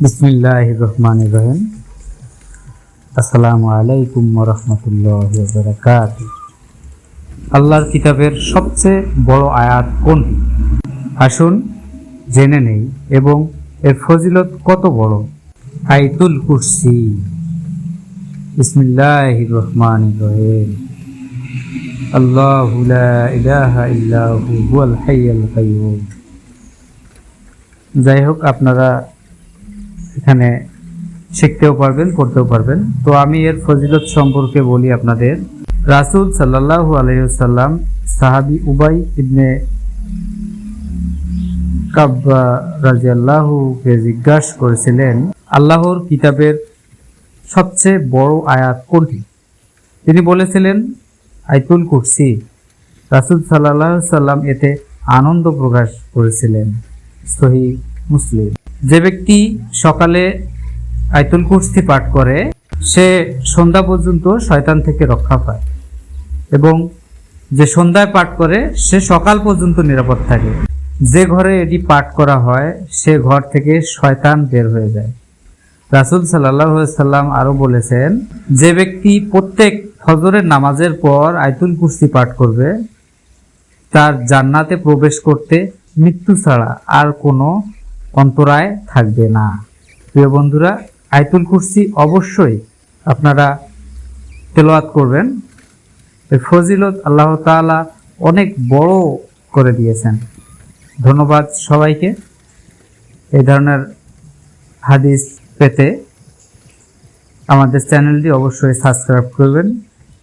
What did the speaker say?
বিসমিল্লাহির রহমানির রহিম। আসসালামু আলাইকুম ওয়া রাহমাতুল্লাহি ওয়া বারাকাতুহু। আল্লাহর কিতাবের সবচেয়ে বড় আয়াত কোনটি? আসুন জেনে নেই এবং এর ফজিলত কত বড়। আয়াতুল কুরসি। বিসমিল্লাহির রহমানির রহিম। আল্লাহু লা ইলাহা ইল্লা হুয়াল হাইয়ুল কাইয়্যুম। যাই হোক, আপনারা এখানে শিখতেও পারবেন, পড়তেও পারবেন। তো আমি এর ফজিলত সম্পর্কে বলি আপনাদের। রাসূল সাল্লাল্লাহু আলাইহি ওয়াসাল্লাম সাহাবী উবাই ইবনে কাব রাদিয়াল্লাহু কে জিজ্ঞাসা করেছিলেন, আল্লাহর কিতাবের সবচেয়ে বড় আয়াত কোনটি? তিনি বলেছিলেন, আয়াতুল কুরসি। রাসূল সাল্লাল্লাহু আলাইহি ওয়াসাল্লাম এতে আনন্দ প্রকাশ করেছিলেন। সহিহ মুসলিম। যে ব্যক্তি সকালে আয়াতুল কুরসি পাঠ করে সে সন্ধ্যা পর্যন্ত শয়তান থেকে রক্ষা পায়, এবং যে সন্ধ্যায় পাঠ করে সে সকাল পর্যন্ত নিরাপদ থাকে। যে ঘরে এটি পাঠ করা হয় সে ঘর থেকে শয়তান বের হয়ে যায়। রাসূল সাল্লাল্লাহু আলাইহি ওয়াসাল্লাম আরো বলেছেন, যে ব্যক্তি প্রত্যেক ফজরের নামাজের পর আয়াতুল কুরসি পাঠ করবে তার জান্নাতে প্রবেশ করতে মৃত্যু ছাড়া আর কোনো অন্তরায় থাকবে না। প্রিয় বন্ধুরা, আয়াতুল কুরসি অবশ্যই আপনারা তেলাওয়াত করবেন। এই ফজিলত আল্লাহ তাআলা অনেক বড় করে দিয়েছেন। ধন্যবাদ সবাইকে। এই ধরনের হাদিস পেতে আমাদের চ্যানেলটি অবশ্যই সাবস্ক্রাইব করবেন।